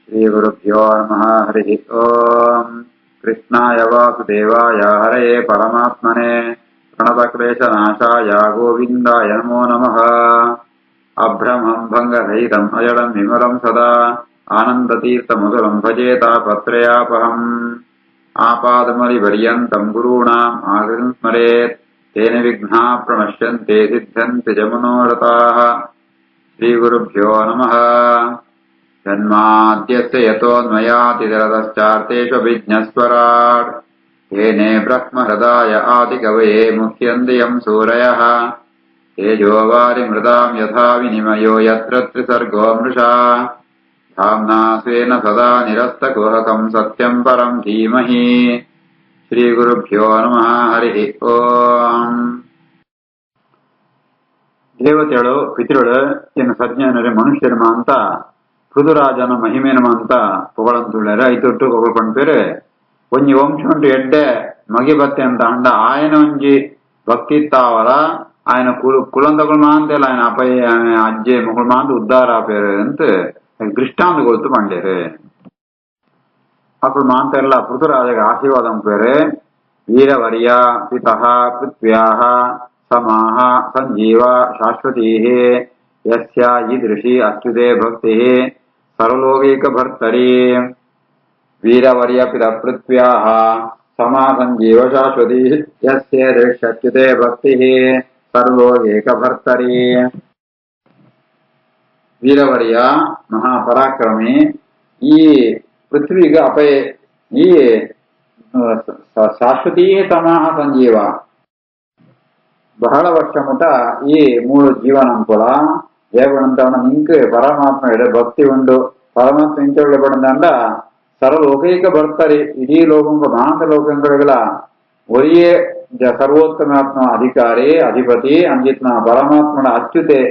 श्रीगुरुभ्यो नमः। हरिः ओम्। कृष्णाय वासुदेवाय हरये परमात्मने प्रणतक्लेशनाशाय गोविन्दाय नमो नमः। अभ्रमं भङ्गरहितम् अजडं विमलं सदा आनन्दतीर्थमधुरं भजेतापत्रयापहम्। आपादमलिपर्यन्तं गुरूणाम् आकृतिं स्मरेत् तेन विघ्नाः प्रणश्यन्ते सिद्ध्यन्ति च मनोरथाः। श्रीगुरुभ्यो नमः। जन्माद्यस्य यतोऽन्वयातिरतश्चार्तेष्वभिज्ञस्वराट् येने ब्रह्महृदाय आदिकवये मुह्यन्ति यं सूरयः। तेजोवारिमृदां यथा विनिमयो यत्र त्रिसर्गो मृषा धाम्ना स्वेन सदा निरस्तकुहकं सत्यं परं धीमहि। ಶ್ರೀಗುರುಭ್ಯೋ ನಮಃ. ಹರಿ ಓಂ. ದೇವತೆಗಳು ಪಿತೃಗಳು ಇನ್ನು ಸಜ್ಞಾನರೇ ಮನುಷ್ಯರಮ ಅಂತ ಪೃಥುರಾಜನ ಮಹಿಮೇನಮ ಅಂತ ಪೊಗಳಂತುಳ್ಳಾರೆ ಐತೊಟ್ಟು ಪೊಗಳ್ಕೊಂಡ್ಪೇರೆ ಒಂಜಿ ವಂಶ ಉಂಟು ಎಡ್ಡೆ ಮಗಿ ಬತ್ತೆ ಅಂತ ಅಂಡ ಆಯನ ಒಂಜಿ ಭಕ್ತಿ ಇತ್ತಾವರ ఆయన కులందకులు మాంతేలా ఆయన అపయ అజ్జే ముగ్గురు మాంత ఉద్దార పేరు ಅಂತ దృష్టాంత కొడుతూ పండేరు. అప్పుడు మాంతేర్ల పృథురాజగా ఆశీర్వాదం పేరే వీరవర్య పితః పృథ్వ్యాః సమాః సంజీవ శాశ్వతీః యస్య ఈదృశీ అచ్యుతే భక్తిః సర్వలోకైక భర్తరీ. వీరవర్య పితః పృథ్వ్యాః సమాః సంజీవ శాశ్వతీః యస్య ఈదృశీ అచ్యుతే భక్తిః ಸರ್ವೋಗೇಕ ಭರ್ತರಿ. ವೀರವರ್ಯ ಮಹಾಪರಾಕ್ರಮಿ ಈ ಪೃಥ್ವಿಗೆ ಅಪಯ ಈ ಶಾಶ್ವತೀ ತಮಃ ಸಂಜೀವ ಬಹಳ ವರ್ಷ ಮುಟ ಈ ಮೂರು ಜೀವನಂಕುಳ ದೇವನಂತವನ ನಿಂಕ್ ಪರಮಾತ್ಮ ಎಡೆ ಭಕ್ತಿ ಉಂಡು ಪರಮಾತ್ಮ ಇಂಚೊಳ್ಳೆ ಪಡೆದಂಡ ಸರ್ವಲೋಕೈಕ ಭರ್ತರಿ ಇಡೀ ಲೋಕಂಕ ಮಾಂಸ ಲೋಕಂಗಳ ಒರಿಯೇ ಸರ್ವೋತ್ತಮಾತ್ಮ ಅಧಿಕಾರಿ ಅಧಿಪತಿ ಅಂಜಿತ್ನ ಪರಮಾತ್ಮನ ಅಚ್ಯುತೆ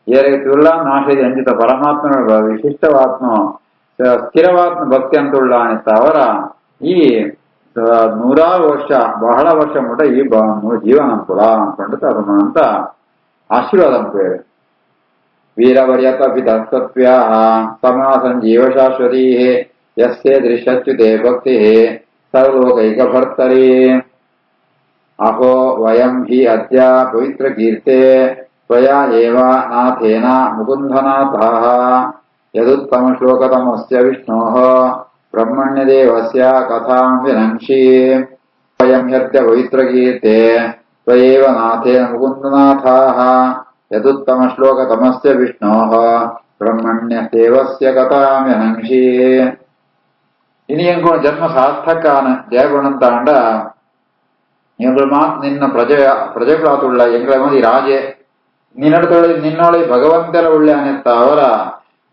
ಏರೈತುಳ್ಳ ನಾಶದ ಅಂಜಿತ ಪರಮಾತ್ಮನ ವಿಶಿಷ್ಟವಾತ್ಮ ಸ್ಥಿರವಾತ್ಮ ಭಕ್ತಿ ಅಂತುಳ್ಳ ಅನಿಸ್ತ ಅವರ ಈ 100 ವರ್ಷ ಬಹಳ ವರ್ಷ ಮುಟ ಈ ಜೀವನ ಅನ್ಕೂಲ ಅನ್ಕೊಂಡು ತಮ್ಮ ಅಂತ ಆಶೀರ್ವಾದ ಅನ್ಕೋರು. ವೀರವರ್ಯತ ಪಿತಸ್ತತ್ವ್ಯಾಃ ಸಮಾ ಸಂಜೀವ ಶಾಶ್ವತೀ ಯಸ್ಯೇ ದೃಶ್ಯಚ್ಯುತೆ ಭಕ್ತಿ ಸರ್ವಲೋಕೈಕ ಭರ್ತರಿ. ಅಹೋ ವಯಂ ಹಿ ಅದ್ಯ ಪವಿತ್ರ ಕೀರ್ತೆ ತ್ವಯಾ ಏವ ನಾಥೇನ ಮುಕುಂದನಾಥಃ ಯದುತ್ತಮ ಶ್ಲೋಕತಮಸ್ಯ ವಿಷ್ಣೋಃ ಬ್ರಹ್ಮಣ್ಯದೇವಸ್ಯ ಕಥಾಂ ವಿನಂಕ್ಷಿ. ವಯಂ ಹ್ಯದ್ಯ ಪವಿತ್ರ ಕೀರ್ತೆ ತ್ವಯೇವ ನಾಥೇನ ಮುಕುಂದನಾಥಃ ಯದುತ್ತಮ ಶ್ಲೋಕತಮಸ್ಯ ವಿಷ್ಣೋಃ ಬ್ರಹ್ಮಣ್ಯದೇವಸ್ಯ ಕಥಾಂ ವಿನಂಕ್ಷಿ. ഇനി എങ്കോ ജന്മ സാർത്ഥക്കാണ് ജയഗുണന്താണ്ട എങ്ങൾ മാത്ത് നിന്ന പ്രജകളാത്തുള്ള എങ്ങളെ മതി രാജെ ನಿನ್ನೊಳೆ ಭಗವಂತನ ಉಳ್ಳೆನೆತ್ತ ಅವರ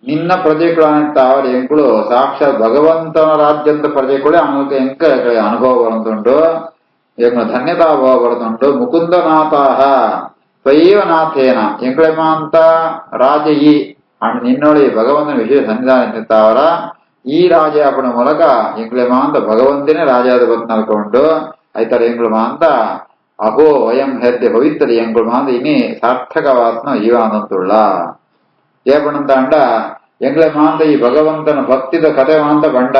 ನಿನ್ನ ಪ್ರಜೆಗಳಾನೆತ್ತ ಅವರ ಎಂಕುಳು ಸಾಕ್ಷಾತ್ ಭಗವಂತನ ರಾಜ್ಯಂತ ಪ್ರಜೆಗಳು ಅವನಿಗೆ ಎಂಕ ಅನುಭವ ಬರುತ್ತುಂಟು ಎಂಗ ಧನ್ಯತಾಭಾವ ಬರುತ್ತುಂಟು. ಮುಕುಂದನಾಥಃ ತ್ವಯೇವ ನಾಥೇನ ಎಂಕಳೆ ಮಾಂತ ರಾಜ ಈ ಅಂಡ್ ನಿನ್ನೊಳೆ ಭಗವಂತನ ವಿಶೇಷ ಸನ್ನಿಧಾನ ಅವರ ಈ ರಾಜ ಅಪ್ಪನ ಮೂಲಕ ಎಂಕಳೆ ಮಾಂತ ಭಗವಂತನೇ ರಾಜಾದ ಬಂದು ನಲ್ಕೊಂಡು ಆಯ್ತಾರೆ ಎಂಗಳು ಮಾಂತ ಅಹೋ ವಯಂ ಹೆದ್ದೆ ಪವಿತ್ರ ಎಂಗಳು ಮಾಂತ ಇನಿ ಸಾರ್ಥಕವಾತ್ಮ ಜೀವಾನಂತುಳ್ಳ ಜಯಪಣಂತ ಅಂಡ ಎಂಗ್ಳೆ ಮಾಂತ ಈ ಭಗವಂತನ ಭಕ್ತಿದ ಕಥೆ ಮಾಂತ ಬಂಡ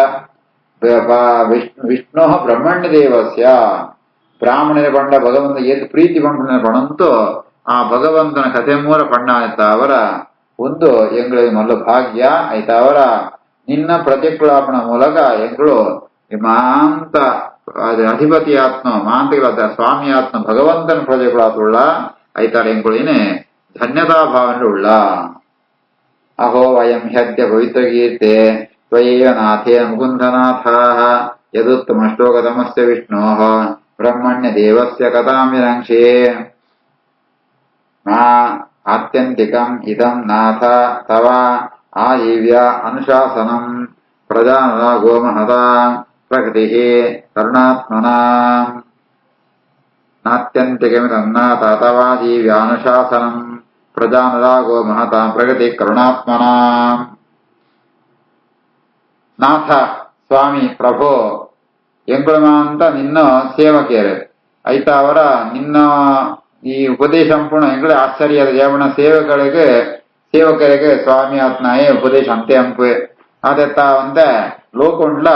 ವಿಷ್ಣು ಬ್ರಹ್ಮಣ್ಯ ದೇವಸ್ಯ ಬ್ರಾಹ್ಮಣನ ಬಂಡ ಭಗವಂತ ಏತ್ ಪ್ರೀತಿ ಬಂಡ ಪಣಂತು ಆ ಭಗವಂತನ ಕಥೆ ಮೂಲ ಪಣ್ಣ ಆಯ್ತ ಅವರ ಒಂದು ಎಂಗಳಿಗೆ ಮೊದಲು ಭಾಗ್ಯ ಆಯ್ತ ಅವರ ನಿನ್ನ ಪ್ರತಿಕೂಲಾಪನ ಮೂಲಕ ಎಂಗಳು ಮಾಂತ ಅಧಿಪತಿ ಆತ್ಮ ಮಾಂತಿಗಳ ಸ್ವಾಮಿ ಆತ್ಮ ಭಗವಂತನ ಪ್ರಜೆಗಳಾತುಳ್ಳ ಐತಾಳೆ ಎಂಕುಳಿನೇ ಧನ್ಯತಾ ಭಾವನೆಯುಳ್ಳ. ಅಹೋ ವಯಂ ಹ್ಯದ್ಯ ಪವಿತ್ರ ಕೀರ್ತೆ ತ್ವಯೇವ ನಾಥೇನ ಮುಕುಂದನಾಥಃ ಯದುತ್ತಮ ಶ್ಲೋಕತಮಸ್ಯ ವಿಷ್ಣೋಃ ಬ್ರಹ್ಮಣ್ಯ ದೇವಸ್ಯ ಕಥಾಂ ವಿನಂಕ್ಷಿ. ನಾ ಆತ್ಯಂತಿಕಂ ಇದಂ ನಾಥ ತವ ಆಜೀವ್ಯ ಅನುಶಾಸನಂ ಪ್ರಜಾನನ ಗೋಮಹತ ಪ್ರಕೃತಿ ಕರುಣಾತ್ಮನಾ. ನಾತ್ಯಂತಿಕಮಿದಂ ನಾಥ ತವಾಜೀವ್ಯಾನುಶಾಸನಂ ಪ್ರಜಾನುರಾಗೋ ಮಹತ ಪ್ರಗತಿ ಕರುಣಾತ್ಮನಾ. ನಾಥ ಸ್ವಾಮಿ ಪ್ರಭೋ ಎಂಕುಳಮ ಅಂತ ನಿನ್ನ ಸೇವಕಿಯರು ಐತ ಅವರ ನಿನ್ನ ಈ ಉಪದೇಶ ಸಂಪೂರ್ಣ ಎಂಕಳೆ ಆಶ್ಚರ್ಯದ ಜೀವನ ಸೇವಕರಿಗೆ ಸ್ವಾಮಿ ಆತ್ನಾಯೇ ಉಪದೇಶ ಅಂತೆ ಅಂಪು ಅದೆತ್ತ ಒಂದ ಲೋಕೊಂಡ್ಲ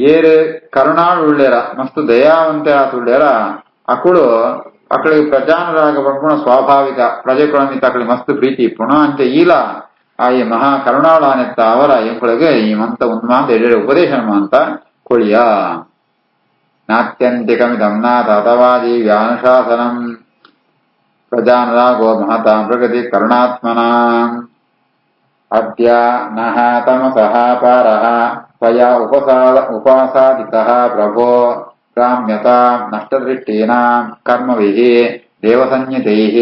ಏರು ಕರುಣಾಳು ಉಳ್ಳೇರ ಮಸ್ತು ದಯಾವಂತೆ ಆತುಳ್ಳೇರ ಅಕ್ಕಳು ಅಕ್ಕಳಿಗೆ ಪ್ರಜಾನರಾಗ ಪಡ್ಪುಣ ಸ್ವಾಭಾವಿಕ ಪ್ರಜೆಕೊಳಮಿತ ಅಕ್ಕಳಿಗೆ ಮಸ್ತು ಪ್ರೀತಿ ಇಪ್ಪುಣ ಅಂತೆ ಈಲ ಆ ಈ ಮಹಾ ಕರುಣಾಳು ಆನೆತ್ತ ಅವರ ಎಂಕುಳಿಗೆ ಈ ಮಂತ ಉನ್ಮಾಂತ ಎಡೆ ಉಪದೇಶ ಅಂತ ಕೊಳಿಯ ನಾತ್ಯಂತಿಕಮಿದಂ ನಾಥ ತವಾದಿ ವ್ಯಾನುಶಾಸನಂ ಪ್ರಜಾನರಾಗೋ ಮಹತಾಂ ಪ್ರಗತಿ ಕರುಣಾತ್ಮನ ಅದ್ಯ ನಃ ತಮಸಃ ಪಾರಃ ತ್ವಯಾ ಉಪಾಸಾದಿತಃ ಪ್ರಭೋ ಗ್ರಾಮ್ಯತಾಂ ನಷ್ಟದೃಷ್ಟೀನಾಂ ಕರ್ಮಭಿಃ ದೇವಸಂಜ್ಞಿತೈಃ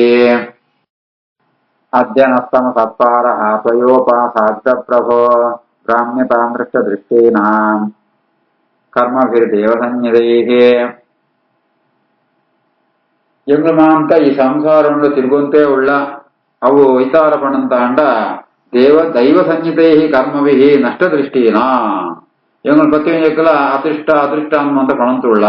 ಅದ್ಯ ನಸ್ತಮಸತ್ಪಾರಃ ತ್ವಯೋಪಾಸಾದ್ಯ ಪ್ರಭೋ ಗ್ರಾಮ್ಯತಾಂ ನಷ್ಟದೃಷ್ಟೀನಾಂ కర్మభిర్దేవసన్యదైః ఎంగమాంత ఈ సంసారంలో తిరుగుంటే ఉళ్ళ అవు ఇతారపణంత అండ దైవ సంహితై కర్మభి నష్ట దృష్టినా ಎಂಗಳು ಪತ್ತಿ ಎಕ್ಕಲ ಅದೃಷ್ಟ ಅದೃಷ್ಟ ಅನ್ನುವಂತ ಪಣಂತುಳ್ಳ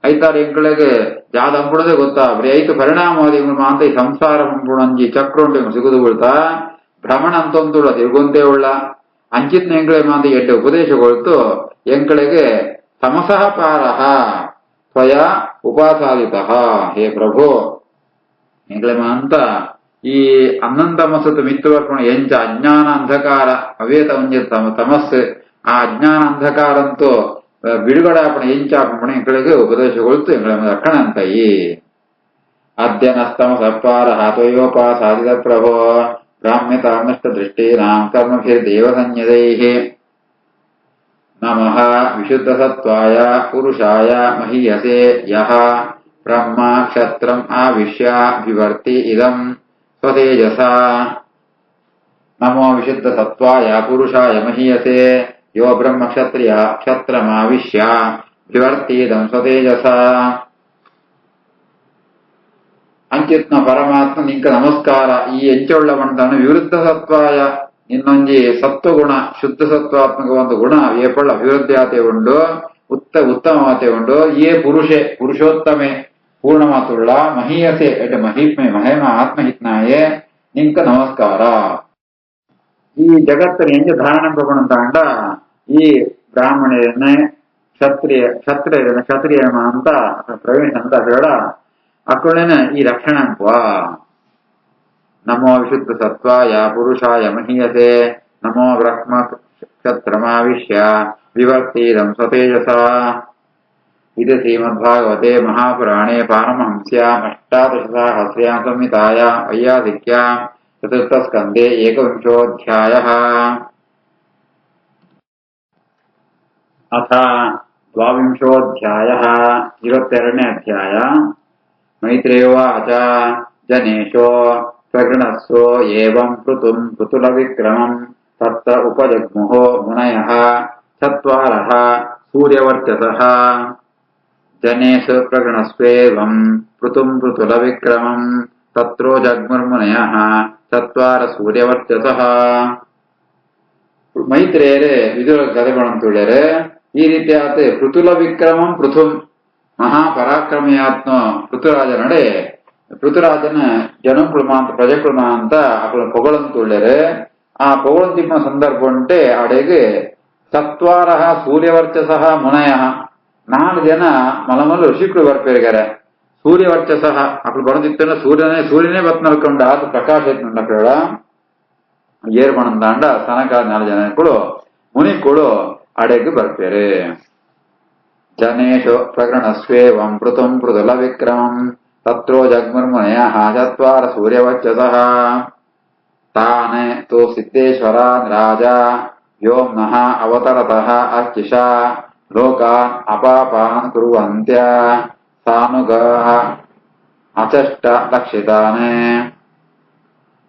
ಐತಾರ ಎಂಗಳಿಗೆ ಜಾದ ಅಂಬುಡದೆ ಗೊತ್ತಾ ಬರೀ ಐತು ಪರಿಣಾಮವಾದ ಎಂಗಳು ಮಾಂತ ಈ ಸಂಸಾರ ಪಂಪುಣಂಜಿ ಚಕ್ರ ಉಂಟು ಸಿಗುದು ಉಳ್ತಾ ಭ್ರಮಣ ಅಂತಂತುಳ್ಳ ತಿರುಗೊಂತೆ ಉಳ್ಳ ಅಂಚಿತ್ನ ಎಂಗಳೇ ಮಾಂತ ಎಡ್ಡೆ ಉಪದೇಶಗೊಳ್ತು ಎಂಗಳಿಗೆ ತಮಸಃ ಪಾರಃ ತ್ವಯಾ ಉಪಾಸಾದಿತಃ ಹೇ ಪ್ರಭು ಎಂಗಳೇ ಮಾಂತ ಈ ಅನ್ನಂತಮಸತ್ತು ಮಿತ್ತುವರ್ಪಣ ಎಂಚ ಅಜ್ಞಾನ ಅಂಧಕಾರ ಅವೇತ ಒಂಜ ತಮಸ್ಸು ಆ ಅಜ್ಞಾನ ಅಂಧಕಾರಂತೂ ಬಿಡುಗಡಾಪಣ ಎಂಚಾಪಣ ಎಂಗಳಿಗೆ ಉಪದೇಶಗೊಳ್ತು ಎಂಗಳ ರಕ್ಷಣ ಅಂತಯಿ ಅದ್ಯನಸ್ತಮಸಪಾರಃ ತ್ವಯೋಪಾಸಾದಿತ ಪ್ರಭೋ ಗ್ರಾಮ್ಯತಾರ್ನಷ್ಟ ದೃಷ್ಟೀನಾಂ ಕರ್ಮಭಿರ್ದೇವಸಂಜ್ಞದೈಃ ನಮಃ ವಿಶುದ್ಧಸತ್ವಾಯ ಪುರುಷಾಯ ಮಹೀಯಸೆ ಯಃ ಬ್ರಹ್ಮ ಕ್ಷತ್ರಂ ಆವಿಶ್ಯ ವಿವರ್ತಿ ಇದಂ ಸ್ವತೇಜಸಾ ನಮೋ ವಿಶುದ್ಧಸತ್ವಾಯ ಪುರುಷಾಯ ಮಹೀಯಸೆ ಯೋ ಬ್ರಹ್ಮ ಕ್ಷತ್ರಿಯ ಕ್ಷತ್ರಮಾವಿಶ್ಯ ವಿವರ್ತಿ ಇದಂ ಸ್ವತೇಜಸಾ ಅಂಚಿತ್ನ ಪರಮಾತ್ಮ ನಿಂಕ ನಮಸ್ಕಾರ ಈ ಎಂಚೊಳ್ಳ ಬಂತಾನು ವಿವೃದ್ಧ ಸತ್ವಾಯ ಇನ್ನೊಂಜಿ ಸತ್ವಗುಣ ಶುದ್ಧ ಸತ್ವಾತ್ಮಕವಾದ ಗುಣ ಏಪಳ್ಳ ಅಭಿವೃದ್ಧಿಯಾತೆ ಉಂಡು ಉತ್ತಮವಾತೆ ಉಂಡು ಏ ಪುರುಷೋತ್ತಮೆ ಪೂರ್ಣಮಾತುಳ್ಳ ಮಹೀಯಸೆ ಎಡ್ ಮಹಿಮೆ ಮಹಿಮ ಆತ್ಮಹಿತ್ನಾಯೇ ನಿಂಕ ನಮಸ್ಕಾರ ಈ ಜಗತ್ತನ್ನು ಎಂಜ ಧಾರಣ ಪ್ರಗುಣಂತ ಅಂಡ ಈ ಬ್ರಾಹ್ಮಣರನ್ನೇ ಕ್ಷತ್ರಿಯರನ್ನ ಅಂತ ಪ್ರವೀಣ ಅಂತ ಹೇಳ ಅಕ್ಕಳೇನ ಈ ರಕ್ಷಣ ಅನ್ವಾ ನಮೋ ವಿಶುದ್ಧ ಸತ್ವಾಯ ಪುರುಷಾಯ ಮಹೀಯತೆ ನಮೋ ಬ್ರಹ್ಮ ಕ್ಷತ್ರಮಾವಿಶ್ಯ ವಿವರ್ತೀದಂ ಸ್ವತೇಜಸಾ ಇದು ಶ್ರೀಮದ್ಭಾಗವತೆ ಮಹಾಪುರಾಣೇ ಪಾರಮಹಂಸ್ಯಾಂ ಅಷ್ಟಾದಶಸಹಸ್ರ್ಯಾಂ ಸಂಹಿತಾಯಾಂ ವೈಯಾಸಿಕ್ಯಾಂ ಚತುರ್ಥಸ್ಕಂಧೇ ಏಕವಿಂಶೋऽಧ್ಯಾಯಃ ಅಥ ದ್ವಾವಿಂಶೋऽಧ್ಯಾಯಃ 22ನೇ ಅಧ್ಯಾಯ ಮೈತ್ರೇಯೋವಾಚ ಜನೇಶೋ ಪ್ರಗೃಣಸ್ಸೋ ಏವಂ ಪೃಥುಂ ಪೃಥುಲವಿಕ್ರಮಂ ತತ್ರ ಉಪಜಗ್ಮುಹೋ ಮುನಯಃ ಚತ್ವಾರಃ ಸೂರ್ಯವರ್ಚಸಃ ಜನೇಶು ಪ್ರಗೃಣಸ್ವೇವಂ ಪೃಥುಂ ಪೃಥುಲವಿಕ್ರಮಂ ತತ್ರೋ ಜಗ್ಮುರ್ಮುನಯಃ ಚತ್ವಾರ ಸೂರ್ಯವರ್ಚಸಃ ಮೈತ್ರೇಯರೇ ವಿದುರ ಕಥೆಗಳಂತುಳ್ಯರೆ ಈ ರೀತಿಯಾದ ಪೃಥುಲ ವಿಕ್ರಮಂ ಪೃಥುಂ ಮಹಾಪರಾಕ್ರಮಿಯಾತ್ಮ ಪೃಥುರಾಜ ನಡೆ ಪೃಥುರಾಜನ ಜನಕುಳುಮ ಅಂತ ಪ್ರಜಕುಳುಮ ಅಂತ ಅಕಳ ಪೊಗಳಂತುಳ್ಯರೆ ಆ ಪೊಗಳಂತಿಪ್ಪ ಸಂದರ್ಭ ಉಂಟೆ ಅಡೆಗೆ ಚತ್ವಾರ ಸೂರ್ಯವರ್ಚಸಃ ಮುನಯ 4 ಜನ ಮಲಮಲು ಋಷಿಕರು ಬರ್ಪೇರಿಗಾರೆ ಸೂರ್ಯವರ್ಚಸಃ ಅಕಳು ಬಣದಿತ್ತನ ಸೂರ್ಯನೇ ಬತ್ ನಲ್ಕೊಂಡ ಅದು ಪ್ರಕಾಶ ಐತಂಡ ಏರ್ ಬಣಂದಾಂಡ ಸನಕಾದ 4 ಜನಗಳು ಮುನಿಗಳು ಅಡೆಗೆ ಬರ್ಪೇರೆ ಜನೇಶು ಪ್ರಗೃಣಸ್ವೇವಂ ಪೃಥುಂ ಪೃಥುಲ ವಿಕ್ರಮಂ ತತ್ರೋ ಜಗ್ಮುರ್ಮುನಯಃ ಚತ್ವಾರ ಸೂರ್ಯವರ್ಚಸಃ ತಾನೇ ತೋ ಸಿದ್ದೇಶ್ವರಾನ್ ರಾಜ ವ್ಯೋಮ್ನಃ ಅವತರತಃ ಅರ್ಚಿಷಾ ಲೋಕಾನ್ ಅಪಾಪಾನ್ ಕುರುವಂತ್ಯ ಸಾನುಗಃ ಅಚಷ್ಟ ಲಕ್ಷಿತಾನೇ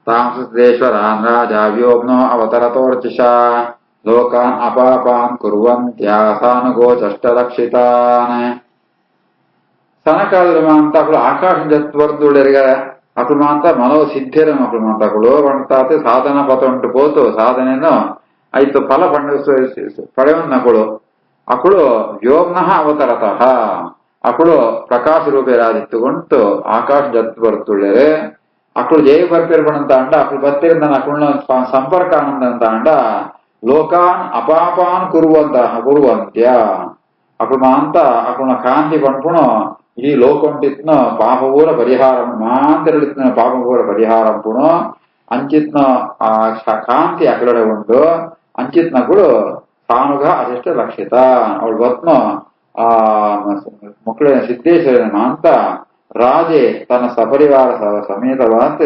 ತಾಂ ಸಿದ್ದೇಶ್ವರಾನ್ ರಾಜ ವ್ಯೋಮ್ನೋ ಅವತರತೋರ್ಚಿಷಾ ಲೋಕಾನ್ ಅಪಾಪಾನ್ ಕುರುವಂತ್ಯ ಸಾನುಗೋಚಷ್ಟ ಲಕ್ಷಿತಾನ್ ಸನಕಾದ ಅಂತ ಅಕ್ಕಳು ಆಕಾಶ ಜತ್ವರ್ದುಳ್ಳಿಗ ಅಕ್ಕಳು ಮಾಂತ ಮನೋ ಸಿದ್ಧಿರ ಮಕ್ಕಳು ಮಾಂತ ಅಕ್ಕಳು ಬಂತಾತೆ ಸಾಧನ ಪಥ ಉಂಟು ಪೋತು ಸಾಧನೆಯನ್ನು ಆಯ್ತು ಫಲ ಪಡೆಯನ್ನಕ್ಕಳು ಅಕ್ಕಳು ವ್ಯೋಮ್ನಃ ಅವತರತಃ ಅಕ್ಕಳು ಪ್ರಕಾಶ ರೂಪೇರಾದಿತ್ತುಗೊಂಡು ಆಕಾಶ ಜತ್ ಬರ್ತುಳ್ಳೆ ಅಕ್ಕಳು ಜೈ ಬರ್ಪೇರ್ ಬಣಂತ ಅಂಡ ಅಕ್ಕಳು ಬತ್ತಿರಿಂದ ಅಕ್ಕಳನ್ನ ಸಂಪರ್ಕ ಆನಂದ ಅಂತ ಅಂಡ లోకాన్ అపాపాన్ కురువంత్య అప్పుడు అంత అప్పుడు కాంతి పంపును ఈ లోకంటిత్న పాపపూర పరిహారం మాంతరిత్న పాపపూర ಪರಿಹಾರಂಪುನು ಅಂಚಿತ್ನ ಆ ಕಾಂತಿ ಅಕಡೆ ಉಂಟು ಅಂಚಿತ್ನ ಕೂಡ ತಾನುಗ ಅದೆಷ್ಟು ರಕ್ಷಿತ ಅವಳು ಗೊತ್ನ ಆ ಮಕ್ಕಳ ಸಿದ್ದೇಶ್ವರನ ಅಂತ ರಾಜೆ ತನ್ನ ಸಪರಿವಾರ ಸಮೇತವಾದ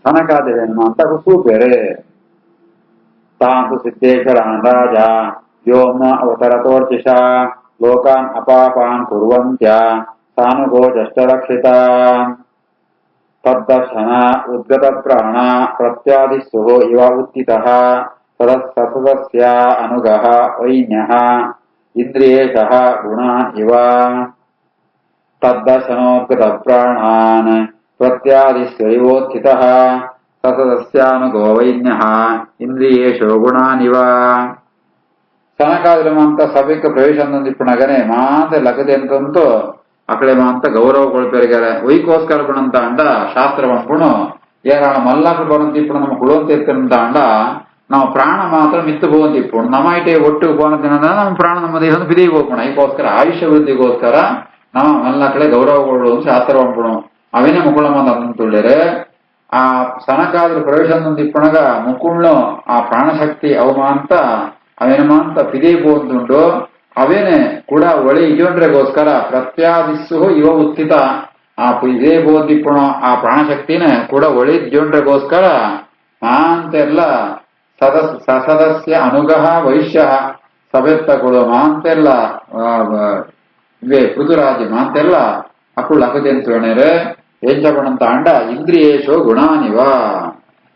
ಸನಕಾದೇವನ ಅಂತ ಸೂಪೆರೆ ತಾಂತು ಸಿದ್ದೇಶ್ವರ ರಾಜ ವ್ಯೋಮ ಅವತರತೋರ್ಚಿಷ ಲೋಕಾನ್ ಅಪಾಪಾನ್ ಕುರುವಂತ್ಯ ತಾನುಗೋ ಜಷ್ಟರಕ್ಷಿತ ತದ್ದರ್ಶನ ಉದ್ಗತ ಪ್ರಾಣ ಪ್ರತ್ಯಾದಿಸ್ಸು ಇವ ಉತ್ತಿತಃ ಸದಸ್ಯ ಅನುಗಃ ವೈನ್ಯಃ ಇಂದ್ರಿಯೇಶಃ ಗುಣಾನ್ ಇವ ತದ್ದರ್ಶನೋದ್ಗತ ಪ್ರಾಣಾನ್ ಪ್ರತ್ಯಾದಿಸ್ಸು ಇವೋತ್ಥಿತಃ ಸದಸ್ಯಾನುಗೋ ವೈನ್ಯಃ ಇಂದ್ರಿಯೇಶೋ ಗುಣಾನ್ ಇವ ಸನಕಾದಿರಮಂತ ಸಭೆಗೆ ಪ್ರವೇಶ ಅಂದಿಪ್ಪುನಗನೆ ಮಾತೆ ಲಗದೆ ಅಂತಂತೂ ಅಕಡೆ ಮಾಂತ ಗೌರವ ಕೊಳ್ಪೆರಿಗಾರೆ ಒಯ್ಕೋಸ್ಕರ ಪುಣಂತ ಅಂಡ ಶಾಸ್ತ್ರ ಪಂಪುಣು ಏರಾಳ ಮಲ್ಲಾಕ ಬರಂತಿಪ್ಪುಣ ನಮ್ಮ ಕುಳಂತ ಇರ್ಕಂತ ಅಂಡ ನಾವು ಪ್ರಾಣ ಮಾತ್ರ ಮಿತ್ತು ಬೋಂತಿಪ್ಪುಣು ನಮ್ಮ ಐಟೆ ಒಟ್ಟು ಪೋನದಿನ ನಮ್ಮ ಪ್ರಾಣ ನಮ್ಮ ದೇಹದ ಬಿದಿಗೆ ಹೋಗ್ಪುಣ ಈಗೋಸ್ಕರ ಆಯುಷ್ಯ ವೃದ್ಧಿಗೋಸ್ಕರ ನಮ್ಮ ಮಲ್ಲಕಡೆ ಗೌರವಗಳು ಶಾಸ್ತ್ರ ಪಂಪುಣು ಅವೇನೇ ಮುಕುಳ ಮಾತ ಅಂತುಳ್ಳೇರೆ ಆ ಸನಕಾದ್ರ ಪ್ರವೇಶ ಅಂದಿಪ್ಪುಣಗ ಮುಕುಳ್ನು ಆ ಪ್ರಾಣಶಕ್ತಿ ಅವಮಾಂತ ಅವೇನಮಾಂತ ಪಿದೇ ಬೋಂದುಂಡು ಅವೇನೆ ಕೂಡ ಒಳೆ ಇಜೋಂಡ್ರೆಗೋಸ್ಕರ ಪ್ರತ್ಯಾದಿಸ್ಸು ಇವ ಉತ್ಥಿತ ಆ ಇದೇ ಬೋದಿಪ್ಪುಣ ಆ ಪ್ರಾಣಶಕ್ತಿನ ಕೂಡ ಒಳೆ ಇಜೋಂಡ್ರೆಗೋಸ್ಕರ ಮಾಂತೆಲ್ಲ ಸದಸ್ಯ ಅನುಗಃ ವೈಶ್ಯ ಸಭೆತ್ತಗಳು ಮಾಂತೆಲ್ಲ ಇವೇ ಪೃಥುರಾಜಿ ಮಾಂತೆಲ್ಲ ಅಕ್ಕಳು ಲಕದೆ ಅಂತ ಹೇಳರೆ ಏಂಚಪಣಂತ ಅಂಡ ಇಂದ್ರಿಯೇಶೋ ಗುಣಾನಿವ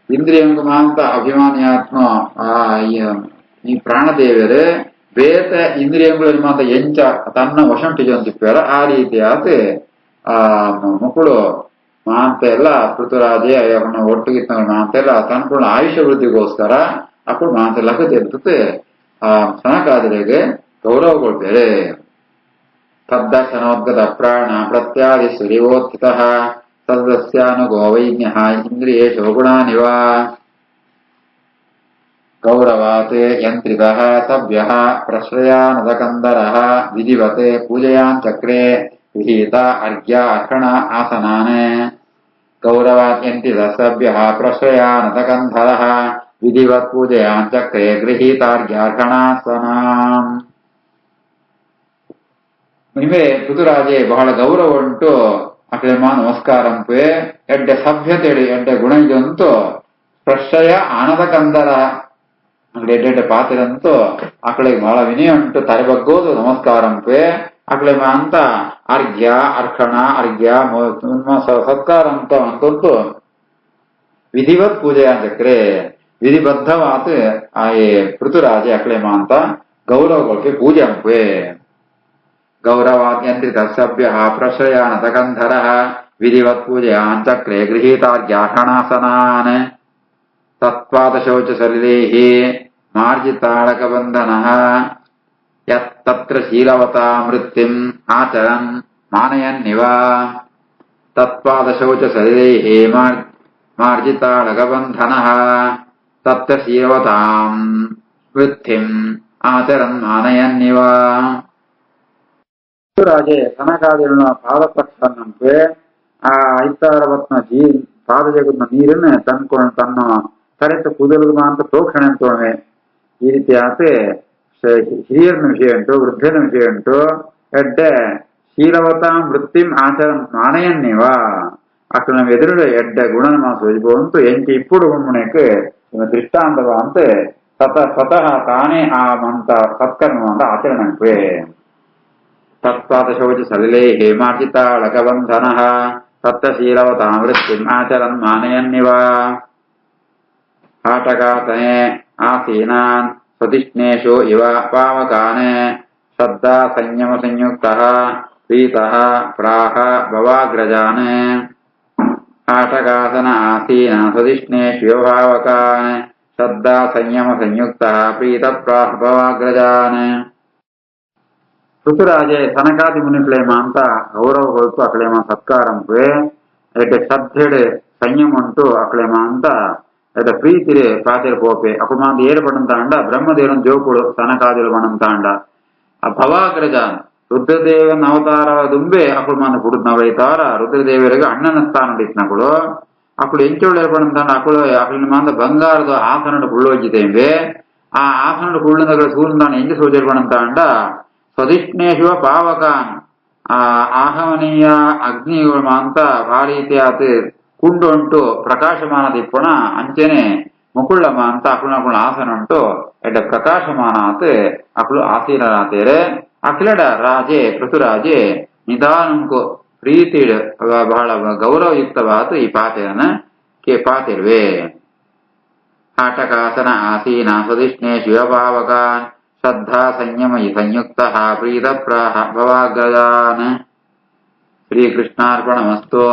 ಇಂದ್ರಿಯಂಗ ಮಾಂತ ಅಭಿಮಾನಿಯಾತ್ಮ ಈ ಪ್ರಾಣದೇವರೇ ಬೇತ ಇಂದ್ರಿಯಗಳಲ್ಲಿ ಮಾತ್ರ ಎಂಚ ತನ್ನ ವಶಂಟಿಜೊಂದಿಪ್ಪಾರ ಆ ರೀತಿಯಾದ ಮಕ್ಕಳು ಮಾಂತ ಎಲ್ಲ ಪೃಥುರಾಜೆ ಅವನ ಒಟ್ಟಿಗಿತ್ತ ಮಾಂತ ಎಲ್ಲ ತನ್ಕೊಂಡ ಆಯುಷ್ಯ ವೃದ್ಧಿಗೋಸ್ಕರ ಅಕ್ಕಳು ಮಾಂತ ಲಗದೆ ಇರ್ತದೆ ಆ ಸನಕಾದರಿಗೆ ಗೌರವಗಳು ಬೇರೆ ತದ್ದರ್ಶನೋದ್ಗತ ಪ್ರಾಣ ಪ್ರತ್ಯಾದಿ ಸುರಿವೋತ್ಥಿತ ಸದಸ್ಯಾನುಗೋ ವೈನ್ಯ ಇಂದ್ರಿಯೇಶೋ ಗುಣಾನಿವ ಗೌರವಾತ್ ಯಂತ್ರಿತಃ ಸಭ್ಯಃ ಪ್ರಶ್ರಯಾನದಕಂದರಃ ವಿಧಿವತ್ ಪೂಜೆಯಾಂಚಕ್ರೆ ವಿಹಿತ ಅರ್ಘ್ಯ ಅರ್ಹಣ ಆಸನಾನ್ ಗೌರವಾತ್ ಯಂತ್ರಿತಃ ಸಭ್ಯಃ ಪ್ರಶ್ರಯಾನದಕಂದರಃ ವಿಧಿವತ್ ಪೂಜೆಯಾಂಚಕ್ರೆ ಗೃಹೀತಾರ್ಘ್ಯಾರ್ಹಣಾಸನಾನ್ ನಿಮೆ ಪೃಥುರಾಜೆ ಬಹಳ ಗೌರವ ಉಂಟು ಅಕಡೆ ಮಾ ನಮಸ್ಕಾರಂಪೆ ಎಡ್ಡೆ ಸಭ್ಯತೆ ಎಡ್ಡೆ ಗುಣ ಇದಂತೂ ಪ್ರಶ್ರಯ ಆನದಕಂದರ ಎಡ್ಡೆಡ್ಡೆ ಪಾತ್ರಂತೂ ಅಕಳಿಗೆ ಬಹಳ ವಿನಯ ಉಂಟು ತಲೆಬಗ್ಗೋದು ನಮಸ್ಕಾರಂಪೆ ಅಕಳೆ ಅಂತ ಅರ್ಘ್ಯ ಅರ್ಹಣ ಅರ್ಘ್ಯ ಸತ್ಕಾರ ಅಂತಂತೂ ವಿಧಿವತ್ ಪೂಜೆ ಚಕ್ರೆ ವಿಧಿಬದ್ಧವಾದ ಆ ಪೃಥುರಾಜೆ ಅಕಳೆ ಅಂತ ಗೌರವಗಳಿಗೆ ಪೂಜೆ ಅಂಪೆ ಗೌರವಾದ್ಯಂತ್ರಿತ ಸಭ್ಯ ಪ್ರಶ್ರಯಾನತಕಂಧರ ವಿಧಿವತ್ ಪೂಜೆಯಾಂಚಕ್ರೆ ಗೃಹೀತಾರ್ಘ್ಯಾರ್ಹಣಾಸನಾನ್ ತತ್ಪಾದಶೌಚ ಸಲಿಲೇಹಿ ಮಾರ್ಜಿತಾಳಕಬಂಧನಃ ಯತ್ತತ್ರ ಶೀಲವತಾ ಮೃತ್ಯುಂ ಆಚರನ್ ಮಾನಯನ್ನಿವ ತತ್ಪಾದಶೌಚ ಸಲಿಲೇಹಿ ಮಾರ್ಜಿತಾಳಕಬಂಧನಃ ತತ್ರ ಶೀಲವತಾಂ ಮೃತ್ಯುಂ ಆಚರನ್ ಮಾನಯನ್ನಿವ ರಾಜೆ ಸನಕಾದಿನ ಪಾದಪಕ್ಷನಂತೆ ಆ ಐತಾರವತ್ನ ಪಾದಜಗತ್ನ ನೀರನ್ನ ತಂದ್ಕೊಂಡು ತನ್ನ ಕರೆತ ಕೂದಲು ಅಂತ ತೋಕ್ಷಣೆ ಅಂತೋಣೆ ಈ ರೀತಿ ಆತೆ ಹಿರಿಯರ ವಿಷಯ ಉಂಟು ವೃದ್ಧನ ವಿಷಯ ಉಂಟು ಎಡ್ಡೆ ಶೀಲವತಾಂ ವೃತ್ತಿಂ ಆಚರ ಮಾನಯನ್ನಿವ ಅಷ್ಟು ನಾವು ಎದುರು ಎಡ್ಡೆ ಗುಣನ ಸೋಜಿಬಹುದು ಎಂಟಿ ಇಪ್ಪುಡು ಗುಣಕ್ಕೆ ದೃಷ್ಟಾಂತವ ಅಂತ ಸ್ವತಃ ತಾನೇ ಆ ಮಂತ ಸತ್ಕರ್ಮ ಅಂತ ಆಚರಣೆ ತತ್ಪಾದಶೌಚ ಸಲಿಲೇಹಿ ಮಾರ್ಜಿತಾಳಕಬಂಧನಃ ತತ್ತಶೀಲವತಾಂ ವೃತ್ತಿಂ ಆಚರನ್ ಮಾನಯನ್ನಿವ ಹಾಟಗಾತನೆ ಆಸೀನಾನ್ ಸ್ವತಿಷ್ಣೇಷು ಇವ ಪಾವಕಾನ್ ಶ್ರದ್ಧಾ ಸಂಯಮ ಸಂಯುಕ್ತಃ ಪ್ರೀತಃ ಪ್ರಾಹ ಭವಾಗ್ರಜಾನ್ ಹಾಟಗಾಸನ ಆಸೀನ ಸ್ವತಿಷ್ಣೇಷು ಇವ ಪಾವಕಾನ್ ಶ್ರದ್ಧಾ ಸಂಯಮ ಸಂಯುಕ್ತಃ ಪ್ರೀತ ಪ್ರಾಹ ಭವಾಗ್ರಜಾನ್ ಪೃಥುರಾಜೆ ಸನಕಾದಿ ಮುನಿಕ್ಲೇಮ ಅಂತ ಗೌರವಗೊಳಿಸು ಅಕ್ಲೇಮ ಸತ್ಕಾರಂಪೆ ಎಡ್ಡೆ ಶ್ರದ್ಧೆಡೆ ಸಂಯಮ ಉಂಟು ಅಕ್ಲೇಮ ಅಂತ ಎಡ ಪ್ರೀತಿರೆ ಪಾತೆರ್ ಪೋಪೆ ಅಕುಲು ಮಾಂತ ಏರು ಪಡಂತಾಂಡ ಬ್ರಹ್ಮದೇವರನ್ ಜೋಕುಳು ತನಕಾದಿಲು ಪಣಂತಾಂಡ ಆ ಭವಾಗ್ರಜ ರುದ್ರದೇವನ ಅವತಾರ ದುಂಬೆ ಅಕುಲು ಮಾಂತ ಪುಡುದ್ ನವೈತಾರ ರುದ್ರದೇವರಿಗೆ ಅಣ್ಣನ ಸ್ಥಾನ ಇತ್ನಕುಳು ಅಕುಲು ಎಂಚೋಳು ಏರ್ಪಡಂತಾಂಡ ಅಕುಲಿನ ಮಾಂತ ಬಂಗಾರದ ಆಸನಡು ಕುಳ್ಳೋಜಿತೇಂಬೆ ಆ ಆಸನಡು ಕುಳ್ಳನಗಳ ಸೂರ್ಯದಾನ ಎಂಜ ಸೋಜರ್ಪಣಂತಾಂಡ ಸ್ವದಿಷ್ಣೇಶುವ ಪಾವಕಾನ್ ಆ ಆಹವನೀಯ ಅಗ್ನಿಗಳು ಮಾಂತ ಭಾರೀತಿ ಆತ ಕುಂಡು ಉಂಟು ಪ್ರಕಾಶಮಾನ ದಿಪ್ಪುಣ ಅಂಚನೆ ಮುಕುಳ್ಳ ಮಾಂತ ಅಕುಳ ಆಸನ ಉಂಟು ಎಡ್ಡ ಪ್ರಕಾಶಮಾನಾತ್ ಅಕುಲು ಆಸೀನರಾತೇರೆ ಅಖಿಲಡ ರಾಜೆ ಪೃಥುರಾಜೆ ನಿಧಾನಂಕು ಪ್ರೀತಿ ಬಹಳ ಗೌರವಯುಕ್ತವಾದ ಈ ಪಾತೆರನ ಪಾತಿರ್ವೆ ಆಟಕಾಸನ ಆಸೀನ ಸ್ವದಿಷ್ಣೆ ಶಿವಭಾವಕಾನ್ ಶ್ರದ್ಧಾ ಸಂಯಮಯಿ ಸಂಯುಕ್ತ ಪ್ರೀತ ಪ್ರಾಹ ಭವಾಗ್ರಜಾನ್ ಶ್ರೀಕೃಷ್ಣಾರ್ಪಣಮಸ್ತು.